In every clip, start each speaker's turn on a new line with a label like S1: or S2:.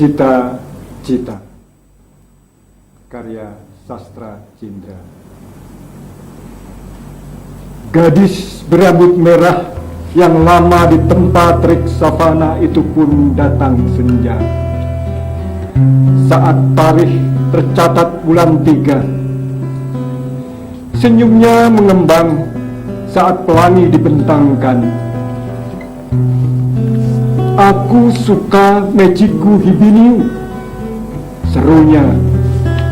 S1: Cita-cita karya Sastra Cindra. Gadis berambut merah yang lama di tempat Savana itu pun datang senja. Saat tarikh tercatat bulan 3, senyumnya mengembang saat pelangi dibentangkan. Aku suka Mejiku Hibiniu, serunya,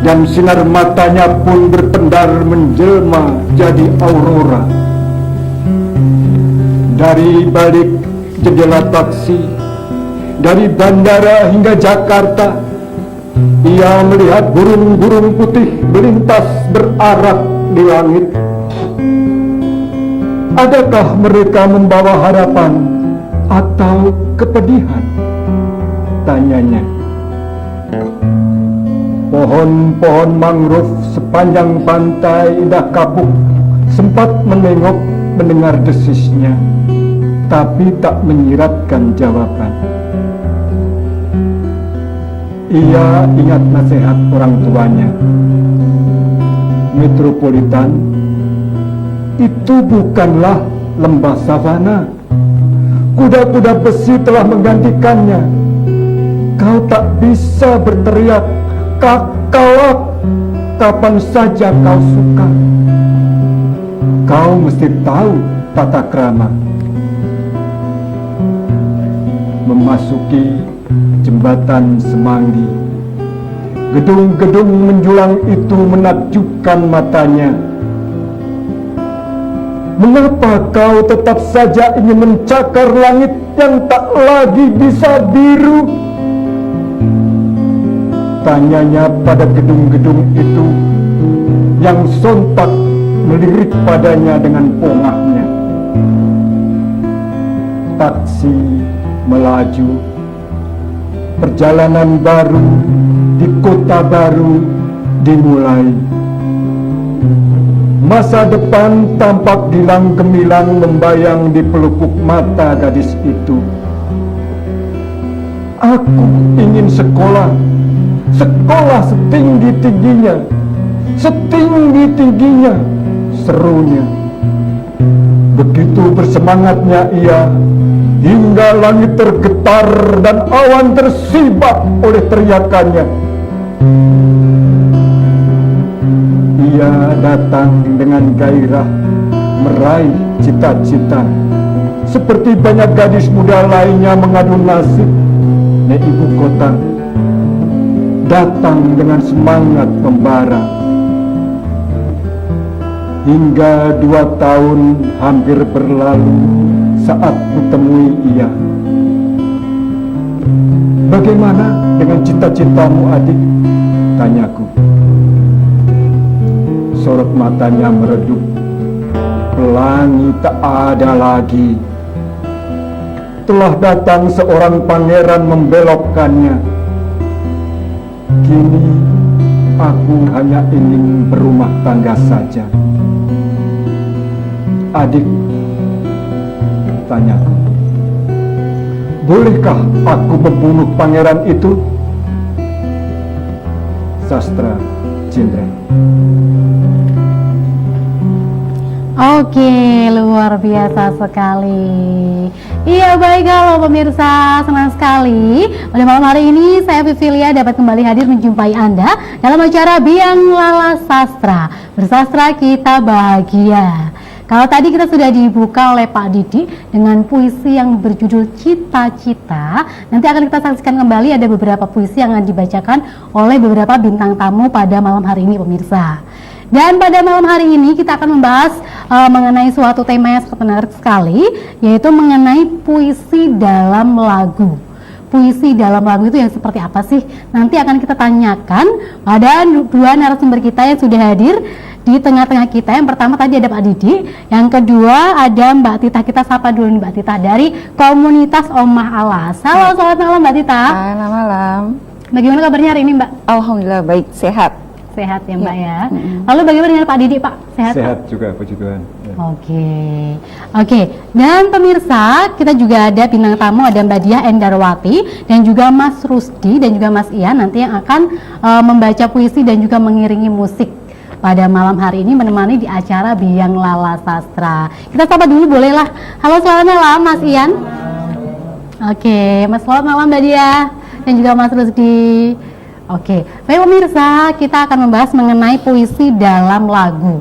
S1: dan sinar matanya pun berpendar menjelma jadi aurora. Dari balik jendela taksi, dari bandara hingga Jakarta, ia melihat burung-burung putih melintas berarak di langit. Adakah mereka membawa harapan atau kepedihan? Tanyanya. Pohon-pohon mangrove sepanjang pantai indah kapuk sempat menengok mendengar desisnya, tapi tak menyiratkan jawaban. Ia ingat nasihat orang tuanya. Metropolitan itu bukanlah lembah savana. Kuda-kuda besi telah menggantikannya. Kau tak bisa berteriak "Kakalak" kapan saja kau suka. Kau mesti tahu tata krama. Memasuki jembatan Semanggi, gedung-gedung menjulang itu menakjubkan matanya. Mengapa kau tetap saja ingin mencakar langit yang tak lagi bisa biru? Tanyanya pada gedung-gedung itu yang sontak melirik padanya dengan pongahnya. Taksi melaju. Perjalanan baru di kota baru dimulai. Masa depan tampak gilang gemilang membayang di pelupuk mata gadis itu. Aku ingin sekolah, sekolah setinggi-tingginya, setinggi-tingginya, serunya. Begitu bersemangatnya ia, hingga langit tergetar dan awan tersibak oleh teriakannya. Ia datang dengan gairah meraih cita-cita, seperti banyak gadis muda lainnya mengadu nasib di ibu kota. Datang dengan semangat membara. Hingga 2 tahun hampir berlalu saat kutemui ia. Bagaimana dengan cita-citamu, adik? Tanyaku. Sorot matanya meredup. Pelangi tak ada lagi. Telah datang seorang pangeran membelokkannya. Kini aku hanya ingin berumah tangga saja. Adik, tanyaku, bolehkah aku membunuh pangeran itu? Sastra Cindra.
S2: Oke, luar biasa sekali. Iya, baik, halo pemirsa, senang sekali pada malam hari ini saya Vivilia dapat kembali hadir menjumpai Anda dalam acara Biang Lala Sastra. Bersastra kita bahagia. Kalau tadi kita sudah dibuka oleh Pak Didi dengan puisi yang berjudul Cita-Cita, nanti akan kita saksikan kembali ada beberapa puisi yang akan dibacakan oleh beberapa bintang tamu pada malam hari ini pemirsa. Dan pada malam hari ini kita akan membahas mengenai suatu tema yang sangat menarik sekali, yaitu mengenai puisi dalam lagu. Puisi dalam lagu itu yang seperti apa sih? Nanti akan kita tanyakan pada dua narasumber kita yang sudah hadir di tengah-tengah kita. Yang pertama tadi ada Pak Didi, yang kedua ada Mbak Tita. Kita sapa dulu Mbak Tita dari komunitas Omah Alas. Halo, selamat malam Mbak Tita.
S3: Selamat malam.
S2: Bagaimana kabarnya hari ini Mbak?
S3: Alhamdulillah baik, sehat.
S2: Sehat ya Mbak ya. Lalu bagaimana dengan Pak Didi Pak? Sehat?
S1: Sehat juga, puji Tuhan. Ya.
S2: Oke. Dan pemirsa, kita juga ada bintang tamu, ada Mbak Diah Endarwati dan juga Mas Rusdi dan juga Mas Ian nanti yang akan membaca puisi dan juga mengiringi musik pada malam hari ini menemani di acara Biang Lala Sastra. Kita sapa dulu bolehlah. Halo, selamat malam Mas Ian. Oke, Mas, selamat malam Mbak Diah dan juga Mas Rusdi. Oke, baik pemirsa, kita akan membahas mengenai puisi dalam lagu.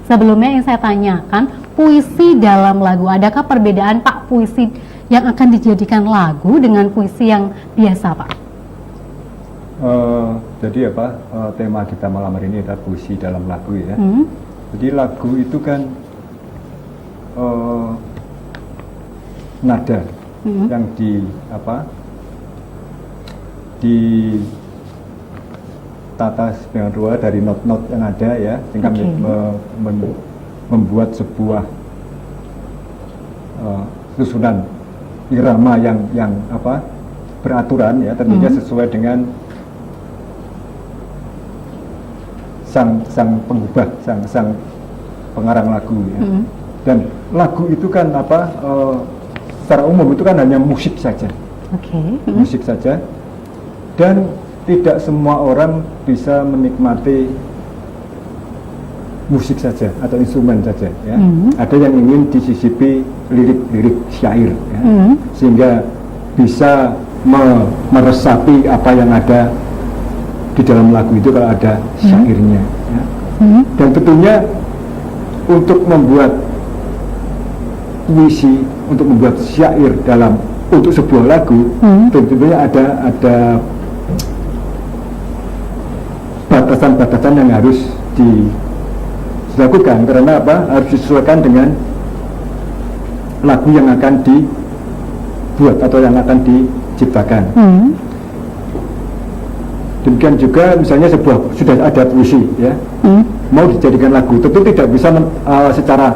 S2: Sebelumnya yang saya tanyakan, puisi dalam lagu, adakah perbedaan Pak puisi yang akan dijadikan lagu dengan puisi yang biasa Pak?
S1: Jadi tema kita malam hari ini adalah puisi dalam lagu ya. Jadi lagu itu kan nada yang ditata dengan rupa dari not-not yang ada ya, sehingga membuat sebuah susunan irama yang beraturan ya, tentunya sesuai dengan sang pengubah, sang pengarang lagu ya. Dan lagu itu kan secara umum itu kan hanya musik saja. Musik saja, dan tidak semua orang bisa menikmati musik saja atau instrumen saja ya. Ada yang ingin disisipi lirik-lirik syair ya, sehingga bisa meresapi apa yang ada di dalam lagu itu kalau ada syairnya ya. Dan tentunya untuk membuat puisi, untuk membuat syair untuk sebuah lagu, tentunya ada batasan-batasan yang harus dilakukan, karena harus disesuaikan dengan lagu yang akan dibuat atau yang akan diciptakan. Demikian juga misalnya sudah ada puisi ya, mau dijadikan lagu, tentu tidak bisa secara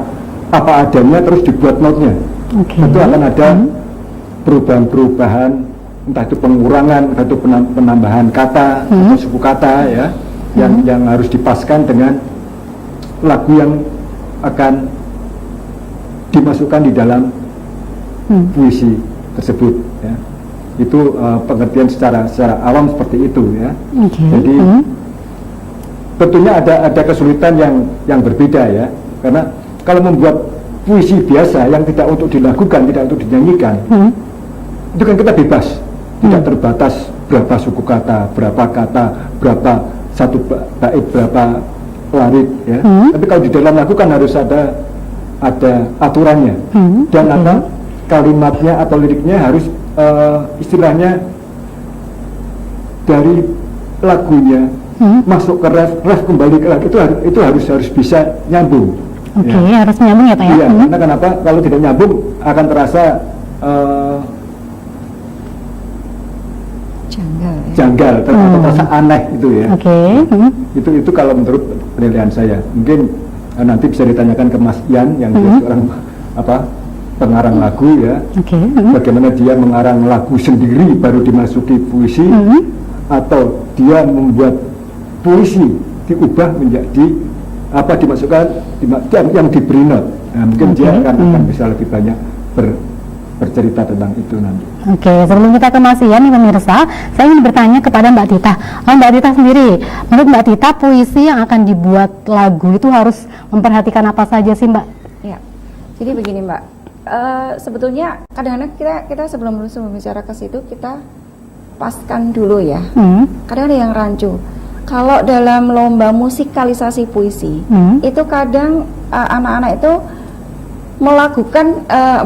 S1: apa adanya terus dibuat notnya. Tentu akan ada perubahan-perubahan, entah itu pengurangan atau penambahan kata atau suku kata ya, yang harus dipaskan dengan lagu yang akan dimasukkan di dalam puisi tersebut ya. Itu pengertian secara awam seperti itu ya. Jadi tentunya ada kesulitan yang berbeda ya, karena kalau membuat puisi biasa yang tidak untuk dilakukan, tidak untuk dinyanyikan, itu kan kita bebas, tidak terbatas berapa suku kata, berapa satu bait, berapa larik ya. Tapi kalau di dalam lagu kan harus ada aturannya, dan kalimatnya atau liriknya harus istilahnya dari lagunya masuk ke ref kembali ke lagu, itu harus bisa nyambung.
S2: Harus nyambung ya Pak ya.
S1: Iya, karena kenapa? Kalau tidak nyambung akan terasa janggal atau terasa aneh itu ya. Itu kalau menurut penilaian saya. Mungkin nanti bisa ditanyakan ke Mas Ian yang dia seorang pengarang lagu ya. Bagaimana dia mengarang lagu sendiri baru dimasuki puisi, atau dia membuat puisi diubah menjadi dimasukkan yang diberi not. Nah, mungkin dia akan bisa lebih banyak bercerita tentang itu nanti.
S2: Sebelum kita ke Mas Ian nih pemirsa, saya ingin bertanya kepada Mbak Tita. Mbak Tita sendiri, menurut Mbak Tita puisi yang akan dibuat lagu itu harus memperhatikan apa saja sih Mbak?
S3: Ya, jadi begini Mbak, sebetulnya kadang-kadang kita sebelum bicara ke situ kita paskan dulu ya. Kadang ada yang rancu. Kalau dalam lomba musikalisasi puisi, itu kadang anak-anak itu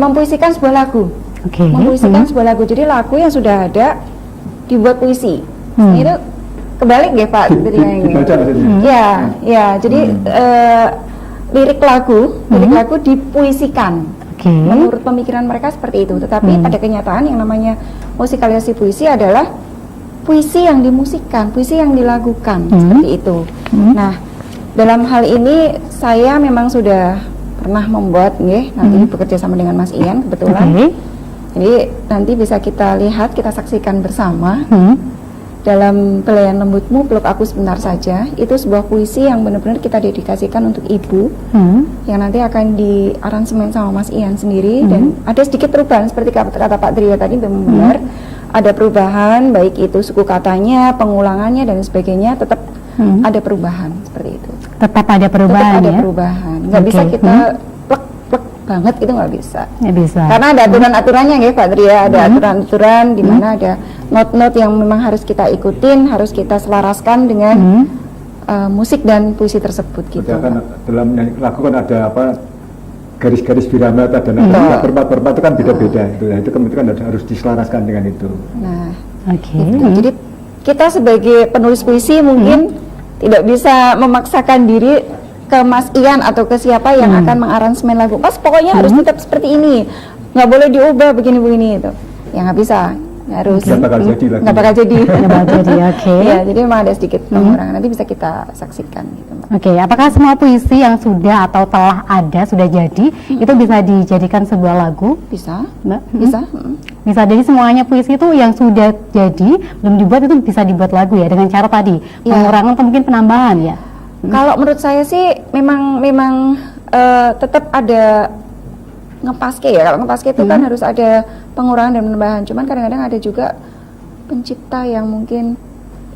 S3: mempuisikan sebuah lagu, sebuah lagu. Jadi lagu yang sudah ada dibuat puisi. Itu kebalik ya Pak? Ya. Jadi lirik lagu dipuisikan. Menurut pemikiran mereka seperti itu. Tetapi pada kenyataan yang namanya musikalisasi puisi adalah puisi yang dimusikkan, puisi yang dilagukan, seperti itu. Nah, dalam hal ini saya memang sudah pernah membuat, nanti bekerja sama dengan Mas Ian kebetulan. Jadi nanti bisa kita lihat, kita saksikan bersama. dalam belayan lembutmu peluk aku sebentar saja, itu sebuah puisi yang benar-benar kita dedikasikan untuk ibu, yang nanti akan diaransemen sama Mas Ian sendiri, dan ada sedikit perubahan seperti kata Pak Tria tadi, memang benar ada perubahan, baik itu suku katanya, pengulangannya dan sebagainya, tetap ada perubahan seperti itu.
S2: Tetap ada perubahan,
S3: tetap ada
S2: ya?
S3: perubahan, nggak bisa kita plek banget, itu nggak bisa.
S2: Nggak bisa.
S3: Karena ada aturan-aturannya ya Pak Tria, ada aturan-aturan di mana ada not-not yang memang harus kita ikutin, harus kita selaraskan dengan musik dan puisi tersebut gitu.
S1: Kan dalam lagu kan ada apa, garis-garis birama, ada nada perempat itu kan beda-beda itu kan harus diselaraskan dengan itu.
S3: Nah,
S2: Oke.
S3: jadi kita sebagai penulis puisi mungkin tidak bisa memaksakan diri ke Mas Ian atau ke siapa yang akan mengaransemen lagu. Mas pokoknya harus tetap seperti ini, nggak boleh diubah begini-begini itu. Ya nggak bisa, harus.
S1: Nggak bakal jadi lagi.
S3: Nggak bakal jadi.
S2: Nggak bakal jadi, oke.
S3: Ya, jadi memang ada sedikit pengurangan. Nanti bisa kita saksikan. Gitu, Mbak.
S2: Oke, apakah semua puisi yang sudah atau telah ada, sudah jadi, itu bisa dijadikan sebuah lagu?
S3: Bisa,
S2: Mbak?
S3: bisa.
S2: Bisa, jadi semuanya puisi itu yang sudah jadi, belum dibuat, itu bisa dibuat lagu ya, dengan cara tadi, pengurangan atau mungkin penambahan ya?
S3: Kalau menurut saya sih memang tetap ada ngepaske ya. Kalau ngepaske itu kan harus ada pengurangan dan penambahan. Cuman kadang-kadang ada juga pencipta yang mungkin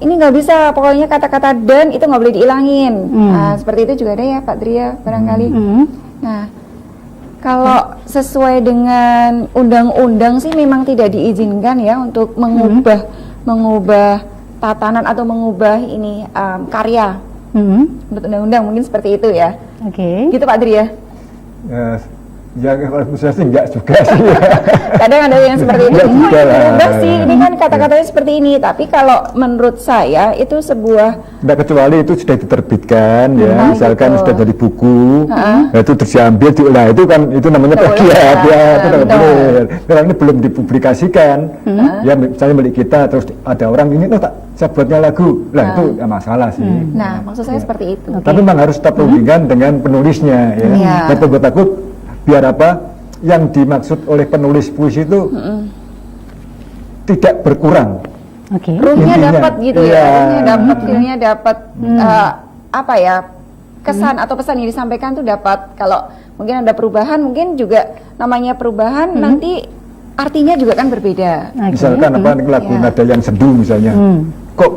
S3: ini nggak bisa, pokoknya kata-kata dan itu nggak boleh dihilangin. Nah, seperti itu juga ada ya Pak Tria barangkali. Nah, kalau sesuai dengan undang-undang sih memang tidak diizinkan ya untuk mengubah tatanan atau mengubah ini karya. Menurut undang-undang mungkin seperti itu ya.
S2: Oke.
S3: Gitu Pak Tria.
S1: Ya kalau menurut saya sih enggak juga sih.
S3: Kadang ada yang seperti itu.
S1: Enggak juga lah.
S3: Enggak sih, ini kan kata-katanya seperti ini. Tapi kalau menurut saya itu sebuah
S1: Enggak, kecuali itu sudah diterbitkan ya,
S3: Nah,
S1: misalkan
S3: gitu.
S1: sudah jadi buku, nah, itu terus diambil, nah itu kan itu namanya
S3: Nggak boleh,
S1: plagiat
S3: ya.
S1: ya, itu nggak
S3: Betul.
S1: boleh. Kalau ini belum dipublikasikan, ya misalnya milik kita, terus ada orang ini, tak saya buatnya lagu, lah itu ya masalah sih.
S3: Nah, maksud saya seperti itu.
S1: Tapi memang harus tetap perundingan dengan penulisnya ya.
S3: Iya.
S1: Dan buat aku biar apa yang dimaksud oleh penulis puisi itu tidak berkurang.
S2: Oke.
S3: Roomnya
S1: Intinya,
S3: dapat gitu
S1: iya.
S3: ya, roomnya dapat, feelnya dapat, apa ya, kesan atau pesan yang disampaikan tuh dapat. Kalau mungkin ada perubahan, mungkin juga namanya perubahan nanti artinya juga kan berbeda.
S2: Oke.
S1: Misalkan apa lagu
S3: Iya.
S1: nada yang sendu misalnya, kok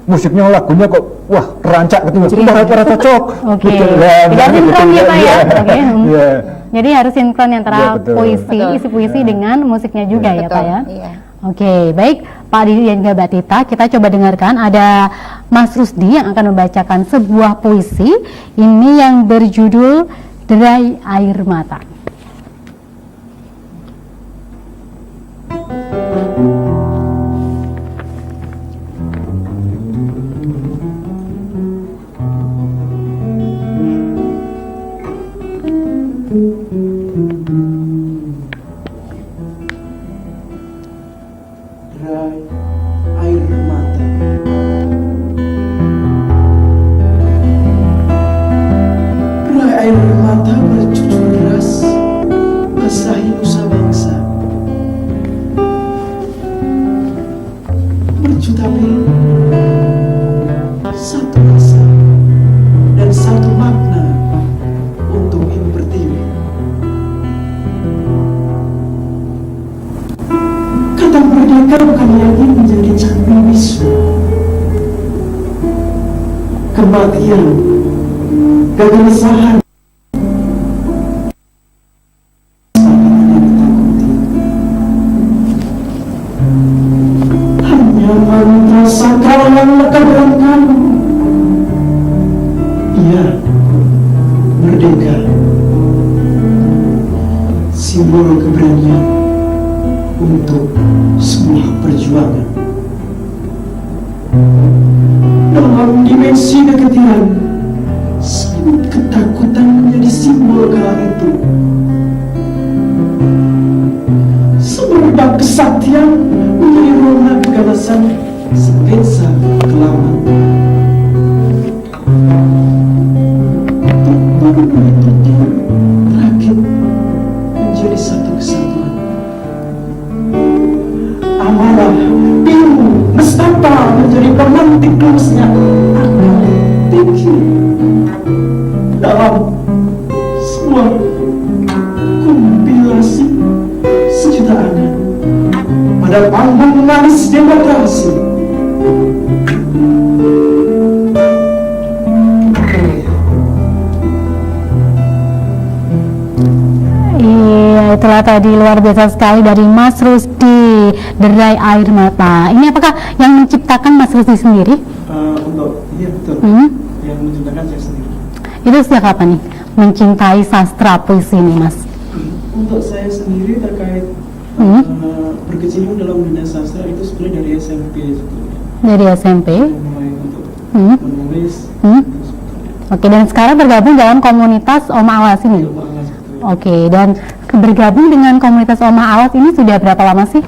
S1: musiknya lagunya kok wah rancak gitu, para cocok.
S2: Oke.
S1: Gitu, lah,
S2: Tidak
S1: gitu,
S2: sinkron ya Pak ya.
S1: iya.
S2: Oke.
S1: Iya.
S2: Jadi harus sinkron antara
S1: Iya, betul.
S2: puisi,
S3: Betul.
S2: isi puisi dengan musiknya juga ya Pak ya.
S3: Iya.
S2: Oke, baik Pak Didi dan juga Mbak Tita, kita coba dengarkan ada Mas Rusdi yang akan membacakan sebuah puisi ini yang berjudul Derai Air Mata.
S4: Derai air mata. Derai air mata bercucur deras, basahi nusa bangsa. Berjuta mil, satu rasa dan satu makna untuk ibu pertiwi. Kata merdeka bukan lagi menjadi candu bisu. Kematian, kegelisahan, hanya wanita sakral yang lekar dalam kalung. Ia merdeka, simbol keberanian untuk semua perjuangan. Dalam dimensi keketiran, selimut ketakutan menjadi simbol kala itu. Semerbak kesaktian menjadi rona keganasan sepensa kelaman. Baru itu terakhir menjadi satu kesatuan. Amarah, pilu, nestapa menjadi
S2: itulah tadi luar biasa sekali dari Mas Rusdi, Derai Air Mata. Ini apakah yang menciptakan Mas Rusdi sendiri?
S4: Iya betul. Yang menciptakan saya sendiri.
S2: Itu sejak kapan nih mencintai sastra puisi ini, Mas?
S4: Untuk saya sendiri terkait berkecimpung dalam dunia sastra itu sebenarnya dari SMP sebetulnya.
S2: Dari SMP?
S4: Mulai untuk menulis.
S2: Oke, dan sekarang bergabung dalam komunitas Oma Awas ini? Oke, dan bergabung dengan komunitas Oma Awas ini sudah berapa lama sih?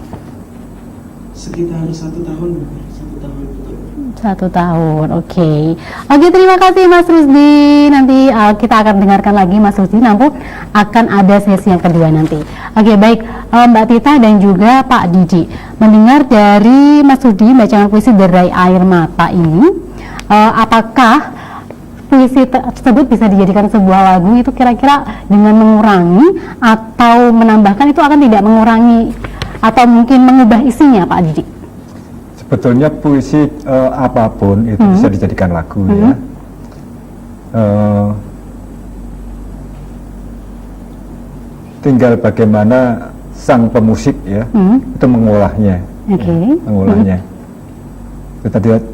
S4: Sekitar 1 tahun. 1 tahun betul.
S2: 1 tahun, oke. Oke, terima kasih Mas Rusdi. Nanti kita akan dengarkan lagi Mas Rusdi, namun akan ada sesi yang kedua nanti. Oke, baik Mbak Tita dan juga Pak Didi. Mendengar dari Mas Rusdi bacaan puisi Derai Air Mata ini, apakah puisi tersebut bisa dijadikan sebuah lagu itu kira-kira dengan mengurangi atau menambahkan itu akan tidak mengurangi atau mungkin mengubah isinya, Pak Didi?
S1: Sebetulnya puisi apapun itu bisa dijadikan lagu ya. Tinggal bagaimana sang pemusik ya itu mengolahnya, mengolahnya.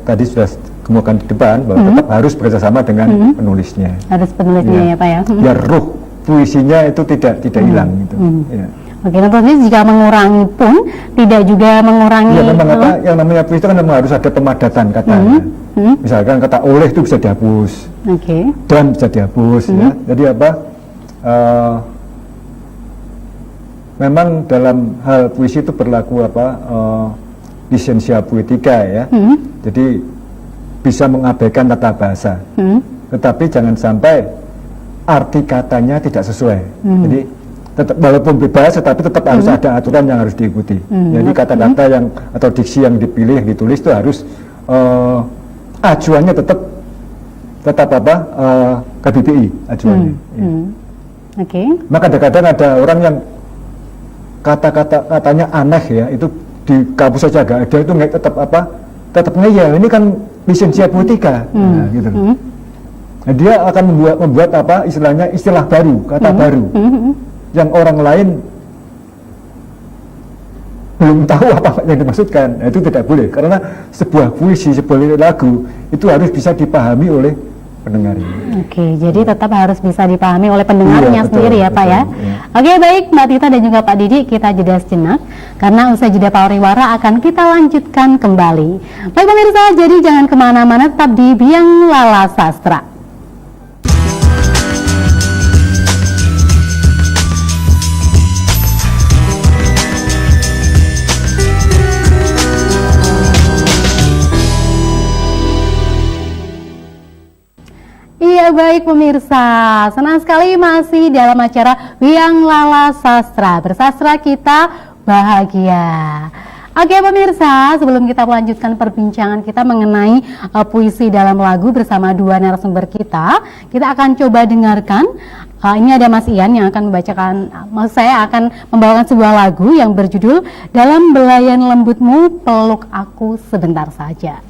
S1: Tadi sudah kemukakan di depan bahwa tetap harus bekerjasama dengan penulisnya.
S2: Harus penulisnya ya Pak ya.
S1: Biar ruh puisinya itu tidak hilang gitu. Ya.
S2: Oke, tentunya jika mengurangi pun tidak juga mengurangi.
S1: Ya memang yang namanya puisi itu kan memang harus ada pemadatan katanya. Misalkan kata oleh itu bisa dihapus, dan bisa dihapus. Ya. Jadi apa? Memang dalam hal puisi itu berlaku apa? Lisensia poetika ya. Jadi bisa mengabaikan tata bahasa, tetapi jangan sampai arti katanya tidak sesuai. Jadi tetap walaupun bebas, tetapi tetap harus ada aturan yang harus diikuti. Jadi kata-kata yang atau diksi yang dipilih, yang ditulis itu harus acuannya tetap apa? KBBI acuannya. Maka kadang-kadang ada orang yang katanya aneh ya, itu di kampus saja agak ada, itu tetap apa? Tetap ngeyel, ini kan lisensia poetika, nah, gitu. Nah, dia akan membuat apa istilahnya istilah baru, kata baru, yang orang lain belum tahu apa yang dimaksudkan. Nah, itu tidak boleh, karena sebuah puisi, sebuah lagu itu harus bisa dipahami oleh pendengarnya.
S2: Oke, jadi tetap harus bisa dipahami oleh pendengarnya sendiri ya Pak ya. Oke, baik Mbak Tita dan juga Pak Didi, kita jeda sejenak karena usai jeda pariwara akan kita lanjutkan kembali. Baik pemirsa, jadi jangan kemana-mana, tetap di Biang Lala Sastra. Iya baik pemirsa, senang sekali masih dalam acara Biang Lala Sastra. Bersastra kita bahagia. Oke pemirsa, sebelum kita melanjutkan perbincangan kita mengenai puisi dalam lagu bersama dua narasumber kita akan coba dengarkan. Ini ada Mas Ian yang akan membacakan, saya akan membawakan sebuah lagu yang berjudul Dalam Belayan Lembutmu Peluk Aku Sebentar Saja.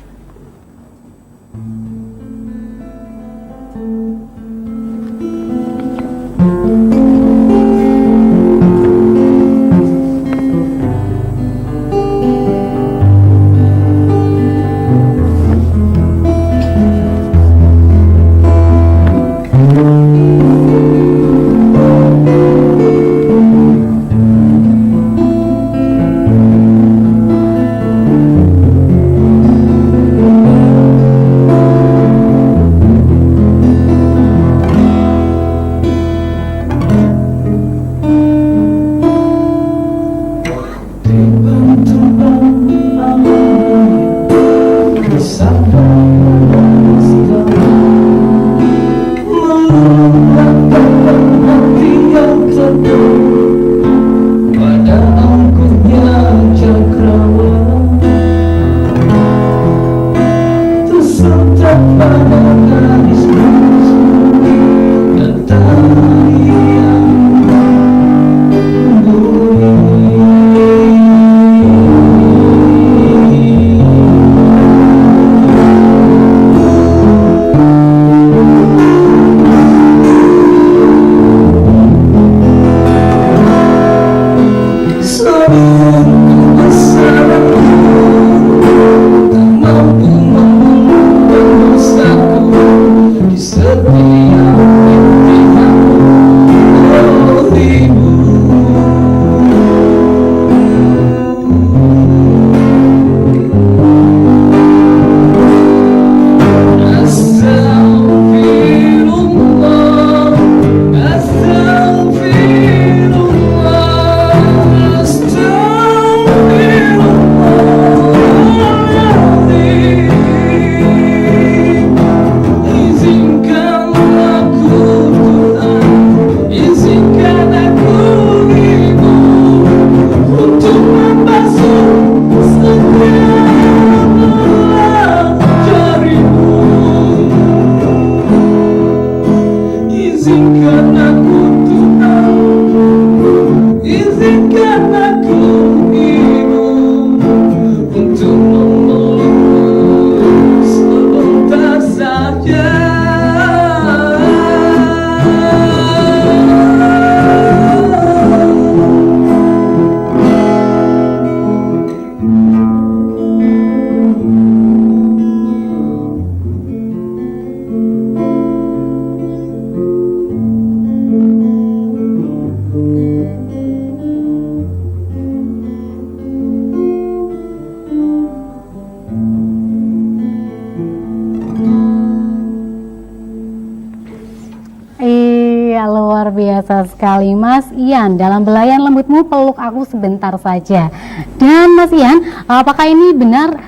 S2: luar biasa sekali Mas Ian. Dalam belayan lembutmu peluk aku sebentar saja. Dan Mas Ian, apakah ini benar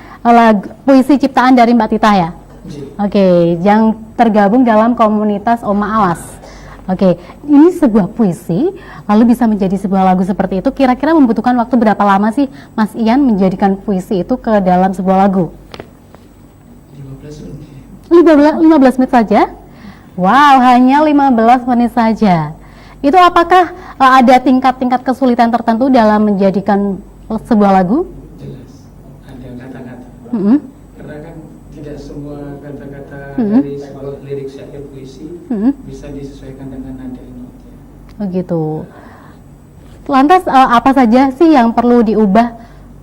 S2: puisi ciptaan dari Mbak Tita ya? Oke, yang tergabung dalam komunitas Oma Alas. Oke, ini sebuah puisi lalu bisa menjadi sebuah lagu seperti itu. Kira-kira membutuhkan waktu berapa lama sih Mas Ian menjadikan puisi itu ke dalam sebuah lagu? 15 menit saja? Wow, hanya 15 menit saja. Itu apakah ada tingkat-tingkat kesulitan tertentu dalam menjadikan sebuah lagu?
S5: Jelas, ada kata-kata. Karena kan tidak semua kata-kata dari sebuah lirik syair puisi bisa disesuaikan dengan nada notnya.
S2: Oh gitu. Lantas apa saja sih yang perlu diubah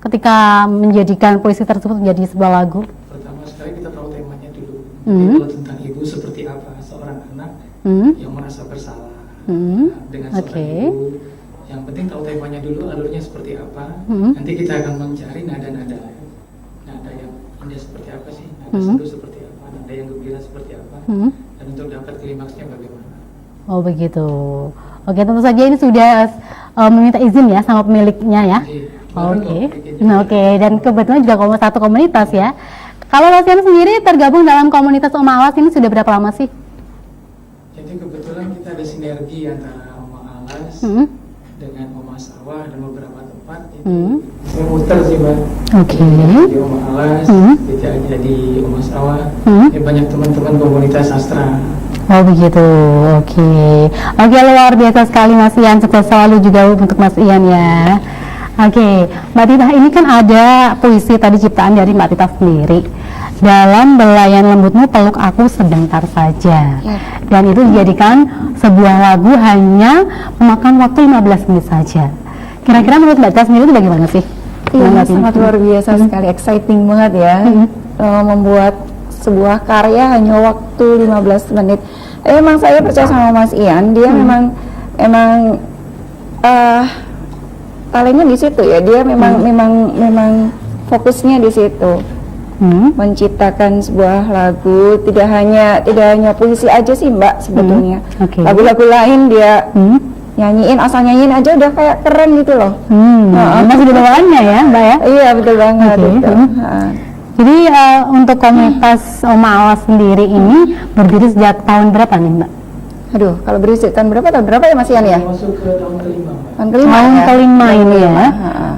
S2: ketika menjadikan puisi tersebut menjadi sebuah lagu?
S5: Pertama sekali kita tahu temanya dulu. Kalau tentang ibu seperti apa seorang anak yang merasa bersalah dengan seorang ibu. Yang penting tahu temanya dulu, alurnya seperti apa. Nanti kita akan mencari nada-nada. Nada yang indah seperti apa sih? Nada sendu seperti apa? Nada yang gembira seperti apa? Dan untuk dapat klimaksnya bagaimana?
S2: Oh begitu. Oke, tentu saja ini sudah meminta izin ya sama pemiliknya ya. Oke. Nah, oke, dan kebetulan juga satu komunitas ya. Kalau Mas Ian sendiri tergabung dalam komunitas Oma Alas ini sudah berapa lama sih?
S5: Jadi kebetulan kita ada sinergi antara Oma Alas dengan Oma Sawah dan beberapa tempat. Saya muter sih Mbak.
S2: Oke.
S5: Di Oma Alas, tidak hanya di Oma Sawah. Banyak teman-teman komunitas sastra.
S2: Oh begitu, oke. Oke, luar biasa sekali Mas Ian, sukses selalu juga untuk Mas Ian ya. Oke, Mbak Tita, ini kan ada puisi tadi ciptaan dari Mbak Tita sendiri. Dalam belayan lembutmu peluk aku sebentar saja. Dan itu dijadikan sebuah lagu hanya memakan waktu 15 menit saja. Kira-kira menurut Mbak Tita sendiri itu bagaimana sih?
S3: Iya, sangat luar biasa sekali, exciting banget ya. Membuat sebuah karya hanya waktu 15 menit. Emang saya percaya sama Mas Ian, dia memang talentnya di situ ya. Dia memang fokusnya di situ. Menciptakan sebuah lagu, tidak hanya puisi aja sih Mbak sebetulnya. Lagu-lagu lain dia nyanyiin, asal nyanyiin aja udah kayak keren gitu loh.
S2: Masih di bawaannya ya Mbak ya?
S3: Iya betul banget gitu.
S2: Jadi untuk komunitas Oma Alas sendiri ini berdiri sejak tahun berapa nih Mbak?
S3: Aduh, kalau berdiri tahun berapa ya Mas Ian ya?
S5: Masuk ke tahun kelima Mbak.
S3: Tahun
S2: kelima ini ya.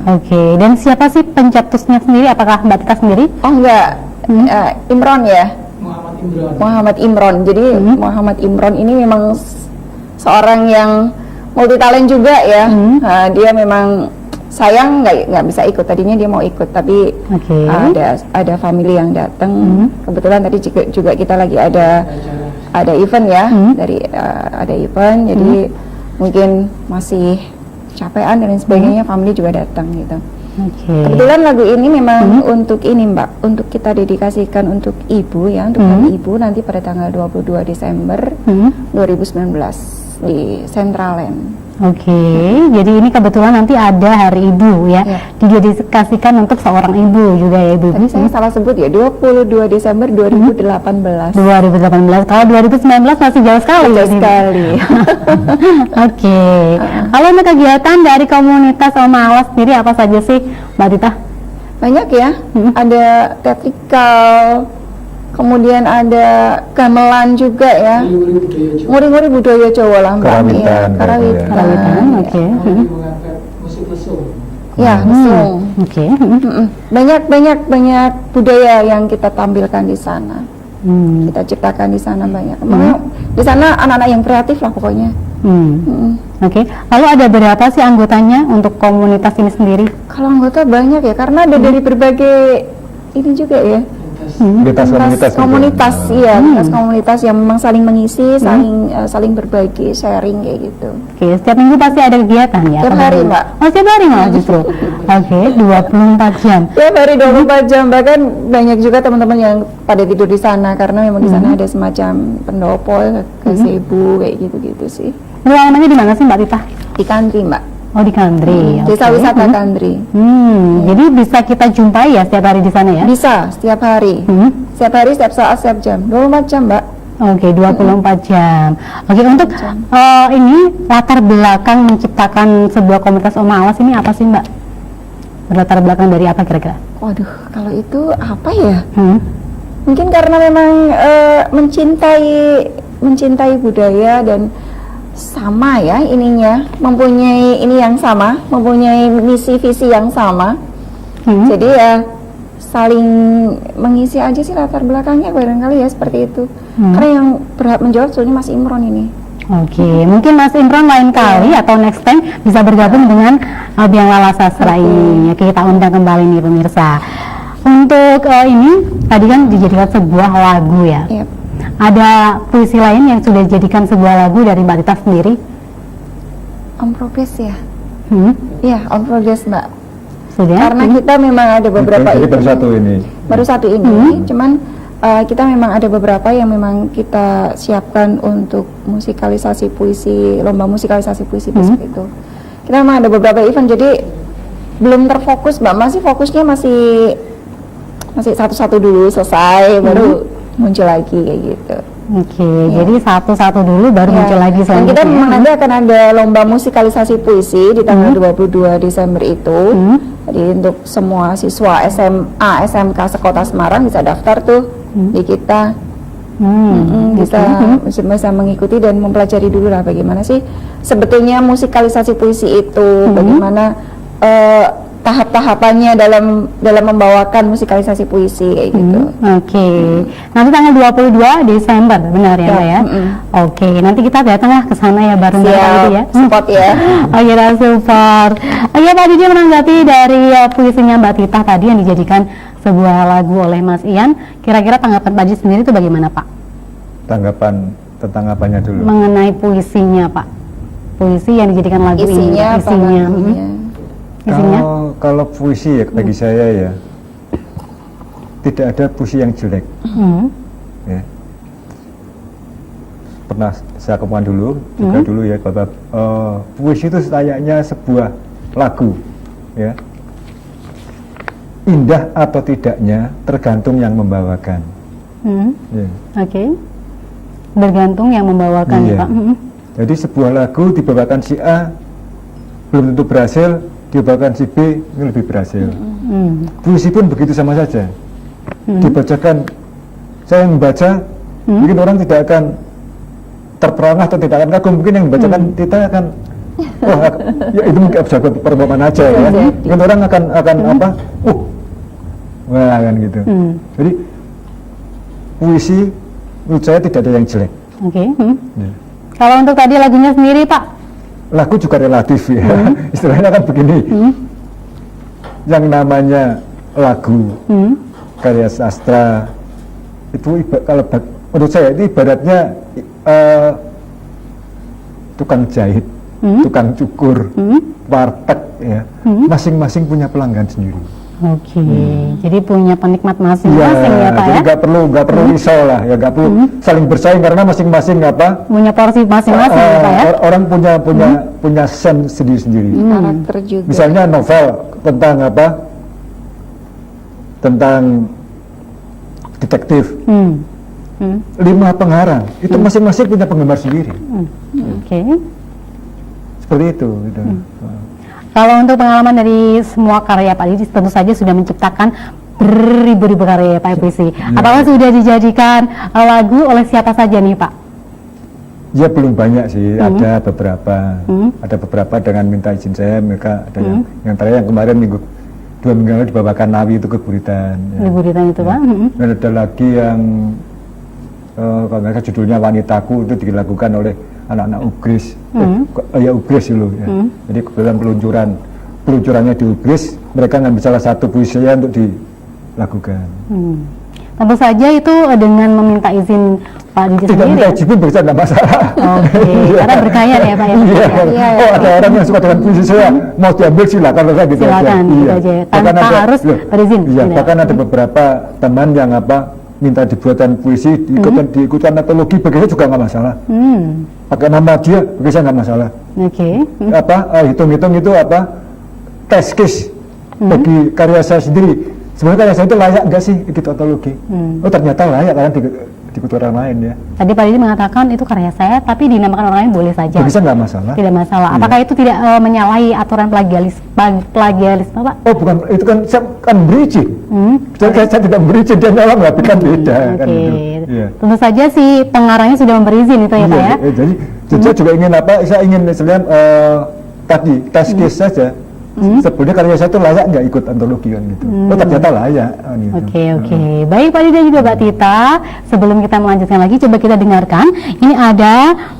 S2: Oke, dan siapa sih pencetusnya sendiri? Apakah Mbak Tita sendiri?
S3: Oh enggak, Imron ya?
S5: Muhammad Imron.
S3: Muhammad Imron. Jadi Muhammad Imron ini memang seorang yang multi talent juga ya. Dia memang sayang nggak bisa ikut, tadinya dia mau ikut tapi ada family yang datang. Kebetulan tadi juga kita lagi ada event ya, dari ada event, jadi mungkin masih capean dan lain sebagainya, family juga datang gitu. Kebetulan lagu ini memang untuk ini Mbak, untuk kita dedikasikan untuk ibu ya, untuk hari ibu nanti pada tanggal 22 Desember 2019 di Centraland.
S2: Jadi ini kebetulan nanti ada Hari Ibu ya, didedikasikan untuk seorang ibu juga ya Ibu.
S3: Tadi saya salah sebut ya, 22 Desember 2018.
S2: 2018, kalau 2019 masih jauh sekali.
S3: Jauh sekali.
S2: Kalau untuk kegiatan dari komunitas Oma Alas sendiri apa saja sih Mbak Tita?
S3: Banyak ya, ada teatrikal, kemudian ada gamelan juga ya, nguri-nguri budaya Jawa lah Mbak. Karawitan.
S5: Mengangkat musik lesung.
S3: Ya, lesung. Banyak budaya yang kita tampilkan di sana. Kita ciptakan di sana banyak. Di sana anak-anak yang kreatif lah pokoknya.
S2: Lalu ada berapa sih anggotanya untuk komunitas ini sendiri?
S3: Kalau anggota banyak ya, karena ada dari berbagai ini juga ya. Komunitas yang memang saling mengisi, saling berbagi, sharing kayak gitu.
S2: Setiap minggu pasti ada kegiatan ya?
S3: Setiap hari Mbak.
S2: Oh setiap hari malah justru? 24 jam.
S3: Setiap hari 24 jam, bahkan banyak juga teman-teman yang pada tidur di sana karena memang di sana ada semacam pendopo, gazebo kayak gitu-gitu sih.
S2: Ruangannya di mana sih Mbak Tita?
S3: Di Kandri Mbak.
S2: Oh di Kandri.
S3: Desa wisata Kandri.
S2: Jadi bisa kita jumpai ya setiap hari di sana ya?
S3: Bisa, setiap hari. Setiap hari, setiap saat, setiap jam. 24 jam Mbak.
S2: Oke, 24 jam. Oke, untuk ini latar belakang menciptakan sebuah komunitas Oma Awas ini apa sih, Mbak? Berlatar belakang dari apa kira-kira?
S3: Waduh, kalau itu apa ya? Mungkin karena memang mencintai budaya dan sama ya ininya, mempunyai ini yang sama, mempunyai misi visi yang sama. Jadi ya saling mengisi aja sih latar belakangnya barangkali ya seperti itu. Karena yang berhak menjawab soalnya Mas Imron ini.
S2: Oke, mungkin Mas Imron lain kali atau next time bisa bergabung dengan Biang Lala Sastra ini. Oke, kita undang kembali nih pemirsa. Untuk ini tadi kan dijadikan sebuah lagu ya.
S3: Yep.
S2: Ada puisi lain yang sudah dijadikan sebuah lagu dari Mbak Tita sendiri?
S3: On progress ya. Ya, on progress Mbak.
S2: Sudah?
S3: Karena kita memang ada beberapa
S1: Jadi baru satu ini.
S3: Cuman kita memang ada beberapa yang memang kita siapkan untuk musikalisasi puisi, lomba musikalisasi puisi besok itu. Kita memang ada beberapa event, jadi belum terfokus Mbak, masih fokusnya masih satu-satu dulu selesai, baru muncul lagi kayak gitu.
S2: Oke, jadi satu-satu dulu baru muncul lagi
S3: Dan kita
S2: selanjutnya.
S3: memang nanti akan ada lomba musikalisasi puisi di tanggal 22 Desember itu. Jadi untuk semua siswa SMA, SMK sekota Semarang bisa daftar tuh di kita. Bisa mengikuti dan mempelajari dulu lah bagaimana sih sebetulnya musikalisasi puisi itu, bagaimana tahap-tahapannya dalam membawakan musikalisasi puisi kayak gitu.
S2: Oke. Nanti tanggal 22 Desember, benar ya, Mbak ya? Oke, nanti kita datanglah ke sana ya bareng itu ya.
S3: Support ya.
S2: Oke, support. Oke, Pak Didi menanggapi dari puisinya Mbak Tita tadi yang dijadikan sebuah lagu oleh Mas Ian. Kira-kira tanggapan Pak Didi sendiri itu bagaimana, Pak?
S1: Tanggapan tentang apanya dulu?
S2: Mengenai puisinya, Pak. Puisi yang dijadikan lagu
S3: Isinya
S2: ini.
S3: apa lagunya?
S2: Isinya?
S1: Kalau puisi ya bagi saya ya tidak ada puisi yang jelek. Ya. Pernah saya kemukan dulu juga dulu ya bahwa puisi itu sayangnya sebuah lagu, ya. Indah atau tidaknya tergantung yang membawakan. Ya.
S2: Oke. Bergantung yang membawakan,
S1: Iya.
S2: Pak.
S1: Jadi sebuah lagu dibawakan si A belum tentu berhasil, dibawakan si B ini lebih berhasil. Puisi pun begitu sama saja. Dibacakan, saya yang membaca, mungkin orang tidak akan terperangah atau tidak akan kagum. Mungkin yang membacakan kita akan, wah, ya itu mungkin observasi perumpamaan aja ya. Mungkin orang akan apa? Wah kan gitu. Jadi puisi menurut saya tidak ada yang jelek.
S2: Oke.
S1: Ya.
S2: Kalau untuk tadi lagunya sendiri, Pak?
S1: Lagu juga relatif ya. Istilahnya kan begini. Yang namanya lagu karya sastra itu kalau menurut saya itu ibaratnya tukang jahit, tukang cukur, warteg ya. Masing-masing punya pelanggan sendiri.
S2: Oke, jadi punya penikmat masing-masing ya, Pak
S1: jadi
S2: ya?
S1: nggak perlu risau lah, ya nggak perlu saling bersaing karena masing-masing apa?
S2: Punya porsi masing-masing ya, Pak ya?
S1: Orang punya sen sendiri-sendiri.
S3: Karakter juga.
S1: Misalnya novel tentang apa? Tentang detektif. 5 pengarang itu masing-masing punya penggemar sendiri.
S2: Oke.
S1: Seperti itu. Gitu.
S2: Kalau untuk pengalaman dari semua karya Pak Didi tentu saja sudah menciptakan beribu-ribu karya Pak puisi. Apakah sudah dijadikan lagu oleh siapa saja nih, Pak?
S1: Ya belum banyak sih, ada beberapa dengan minta izin saya, mereka ada yang terakhir yang kemarin 2 minggu lalu dibawakan Nawi itu ke Buritan.
S2: Di Buritan itu, Pak.
S1: Dan ada lagi yang kalau mereka judulnya Wanitaku itu dilakukan oleh anak-anak Ugris, ya Ugris dulu ya. Jadi kebetulan peluncurannya di Ugris, mereka ngambil salah satu puisi saya untuk dilakukan.
S2: Tentu saja itu dengan meminta izin Pak Didi
S1: Tidak
S2: sendiri.
S1: minta izin pun bisa, tidak masalah.
S2: Oke, karena berkayar ya, Pak ya.
S3: Iya.
S1: Oh, ada orang yang suka dengan puisi saya, mau diambil silakan saja gitu
S2: Silakan,
S1: aja.
S2: gitu aja. Tanpa harus berizin.
S1: Iya,
S2: Tidak.
S1: bahkan ada beberapa teman yang minta dibuatkan puisi, diikutkan antologi, bagi saya juga nggak masalah. Pakai nama dia, bagi saya nggak masalah.
S2: Oke.
S1: Hitung-hitung itu test case bagi karya saya sendiri. Sebenarnya karya saya itu layak nggak sih ikut antologi? Oh ternyata layak, karena diikuti orang lain ya.
S2: Tadi Pak Didi mengatakan itu karya saya, tapi dinamakan orang lain boleh saja.
S1: Bisa nggak masalah?
S2: Tidak masalah.
S1: Iya.
S2: Apakah itu tidak menyalahi aturan plagiarisme, Pak?
S1: Oh bukan, itu kan saya kan beri izin. Saya tidak beri izin, dia nyolong nggak, kan beda.
S2: Oke.
S1: Kan gitu. Iya.
S2: Tentu saja si pengarangnya sudah memberi izin itu ya Pak ya.
S1: Jadi saya juga ingin saya ingin misalnya tadi test case saja. Sebenarnya karya saya itu layak nggak ikut antologi kan gitu. Oh ternyata layak. Gitu.
S2: Oke. Baik Pak Didi dan juga Mbak Tita, sebelum kita melanjutkan lagi, coba kita dengarkan. Ini ada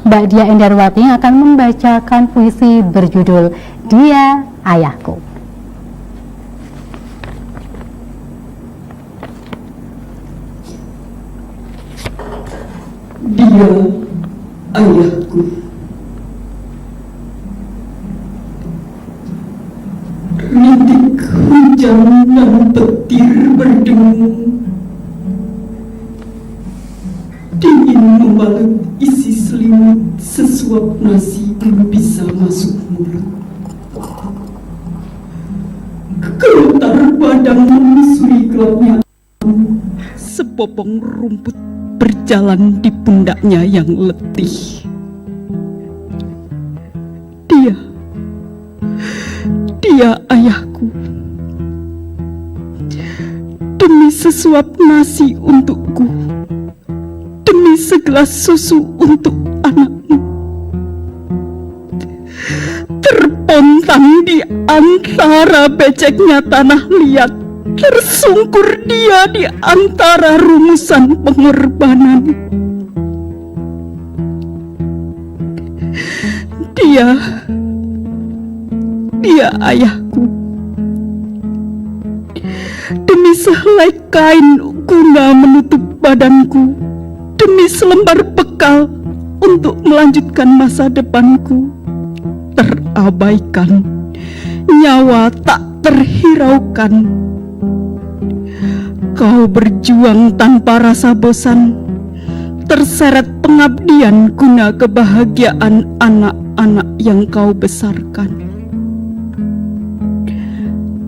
S2: Mbak Dia Endarwati yang akan membacakan puisi berjudul Dia Ayahku.
S6: Dia ayahku. Rintik hujan dan petir berdengung, dingin membalut isi selimut, sesuap nasi belum bisa masuk mulut. Gemetar badan menyusuri gelapnya, sepopong rumput berjalan di pundaknya yang letih. Dia ayahku. Demi sesuap nasi untukku, demi segelas susu untuk anakmu, terpontang di antara beceknya tanah liat, tersungkur dia di antara rumusan pengorbanan. Dia ayahku. Demi sehelai kain guna menutup badanku, demi selembar bekal untuk melanjutkan masa depanku, terabaikan, nyawa tak terhiraukan. Kau berjuang tanpa rasa bosan, terseret pengabdian guna kebahagiaan anak-anak yang kau besarkan.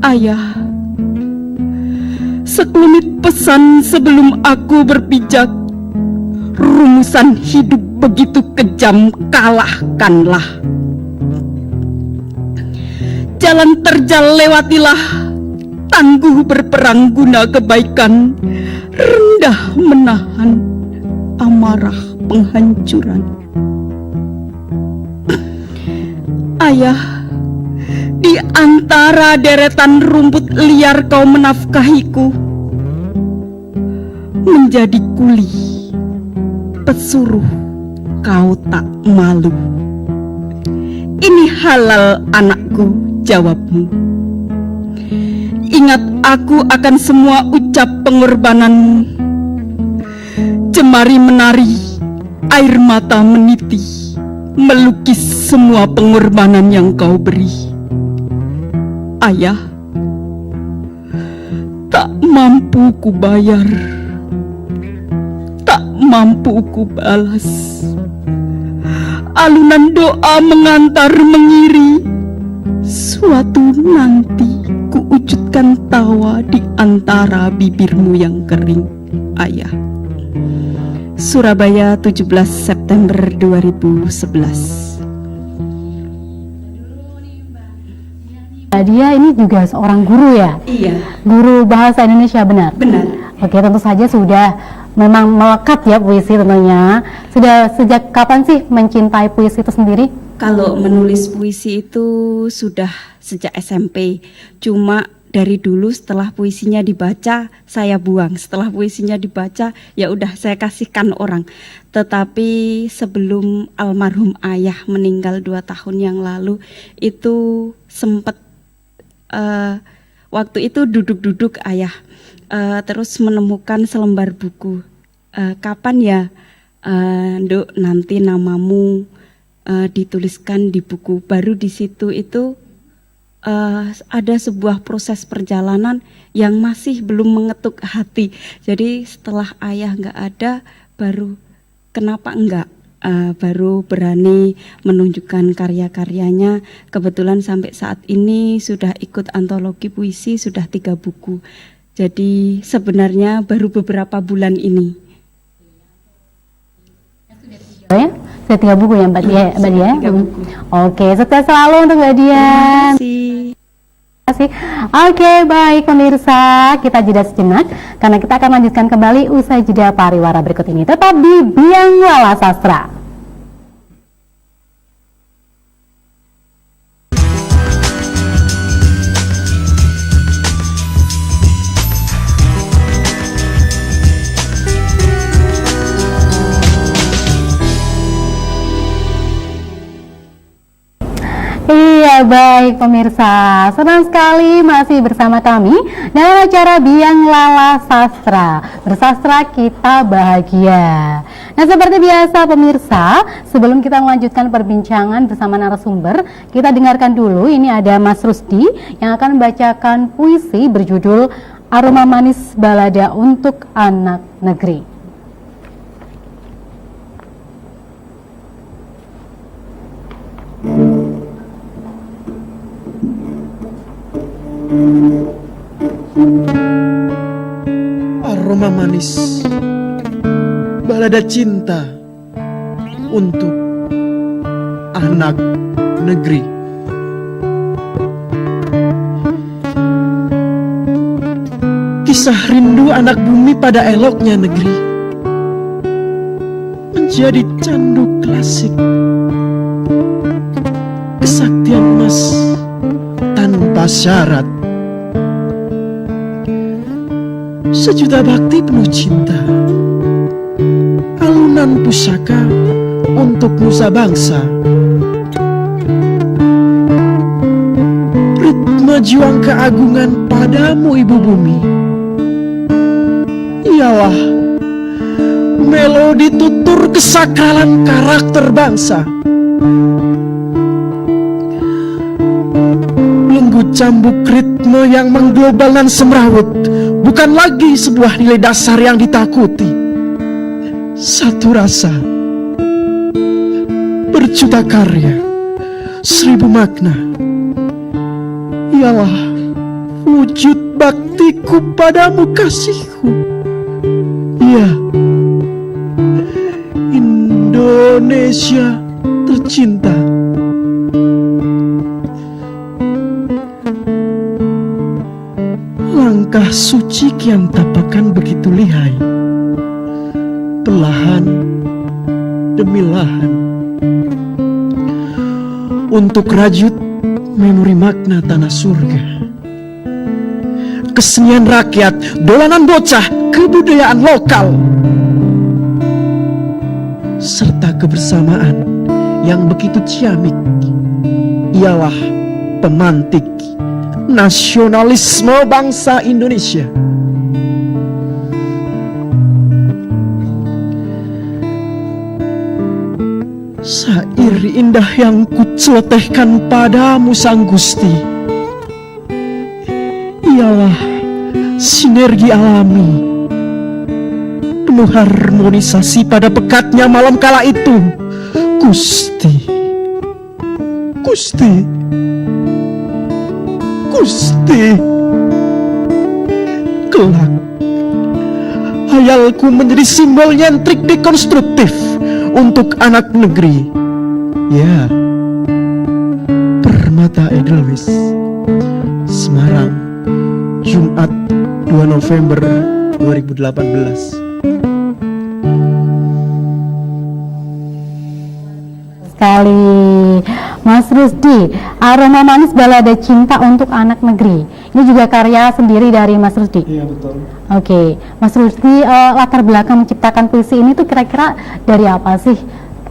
S6: Ayah, sekelumit pesan sebelum aku berpijak. Rumusan hidup begitu kejam, kalahkanlah. Jalan terjal lewatilah, tangguh berperang guna kebaikan, rendah menahan amarah penghancuran. Ayah, di antara deretan rumput liar kau menafkahiku, menjadi kuli, pesuruh kau tak malu. Ini halal anakku, jawabmu. Ingat aku akan semua ucap pengorbananmu. Jemari menari, air mata meniti, melukis semua pengorbanan yang kau beri. Ayah, tak mampu ku bayar, tak mampu ku balas. Alunan doa mengantar mengiri, suatu nanti ku wujudkan tawa di antara bibirmu yang kering. Ayah. Surabaya, 17 September 2011.
S2: Dia ini juga seorang guru ya?
S6: Iya.
S2: Guru bahasa Indonesia, benar?
S6: Benar.
S2: Oke, tentu saja sudah memang melekat ya puisi tentunya. Sudah sejak kapan sih mencintai puisi itu sendiri?
S6: Kalau menulis puisi itu sudah sejak SMP. Cuma dari dulu setelah puisinya dibaca saya buang. Setelah puisinya dibaca ya udah saya kasihkan orang. Tetapi sebelum almarhum ayah meninggal 2 tahun yang lalu itu sempat waktu itu duduk-duduk ayah terus menemukan selembar buku. Kapan ya Nduk nanti namamu dituliskan di buku. Baru di situ itu ada sebuah proses perjalanan yang masih belum mengetuk hati. Jadi setelah ayah nggak ada, baru kenapa enggak? Baru berani menunjukkan karya-karyanya. Kebetulan sampai saat ini sudah ikut antologi puisi, sudah 3 buku. Jadi sebenarnya baru beberapa bulan ini.
S2: Ya, sudah 3 buku ya Mbak Dian. Mbak Dian.
S3: 3 buku.
S2: Oke, sukses selalu untuk Mbak Dian.
S6: Terima
S2: kasih. Oke, baik pemirsa, kita jeda sejenak karena kita akan lanjutkan kembali usai jeda pariwara berikut ini. Tetap di Biang Lala Sastra. Iya baik pemirsa, senang sekali masih bersama kami dalam acara Biang Lala Sastra. Bersastra kita bahagia. Nah seperti biasa pemirsa, sebelum kita melanjutkan perbincangan bersama narasumber, kita dengarkan dulu ini ada Mas Rusdi yang akan membacakan puisi berjudul Aroma Manis Balada untuk Anak Negeri.
S7: Aroma manis balada cinta untuk anak negeri. Kisah rindu anak bumi pada eloknya negeri menjadi candu klasik. Kesaktian emas tanpa syarat. Sejuta bakti penuh cinta, alunan pusaka untuk nusa bangsa. Ritme juang keagungan padamu ibu bumi. Ialah melodi tutur kesakralan karakter bangsa. Belenggu cambuk ritme yang mengglobal dan semrawut bukan lagi sebuah nilai dasar yang ditakuti. Satu rasa, berjuta karya, 1000 makna. Ialah wujud baktiku padamu kasihku. Ya, Indonesia tercinta. Langkah suci kian tapakan begitu lihai, perlahan demi lahan, untuk rajut memori makna tanah surga. Kesenian rakyat, dolanan bocah, kebudayaan lokal, serta kebersamaan yang begitu ciamik, ialah pemantik nasionalisme bangsa Indonesia. Syair indah yang kucelotehkan padamu Sang Gusti ialah sinergi alami, penuh harmonisasi pada pekatnya malam kala itu. Gusti, Gusti, Gusti, kelak hayalku menjadi simbol nyentrik dekonstruktif untuk anak negeri. Ya, Permata Edelweiss, Semarang, Jumat 2 November 2018.
S2: Sekali Mas Rusdi, Aroma Manis Balada Cinta untuk Anak Negeri. Ini juga karya sendiri dari Mas Rusdi.
S4: Iya betul.
S2: Oke, Mas Rusdi, latar belakang menciptakan puisi ini tuh kira-kira dari apa sih?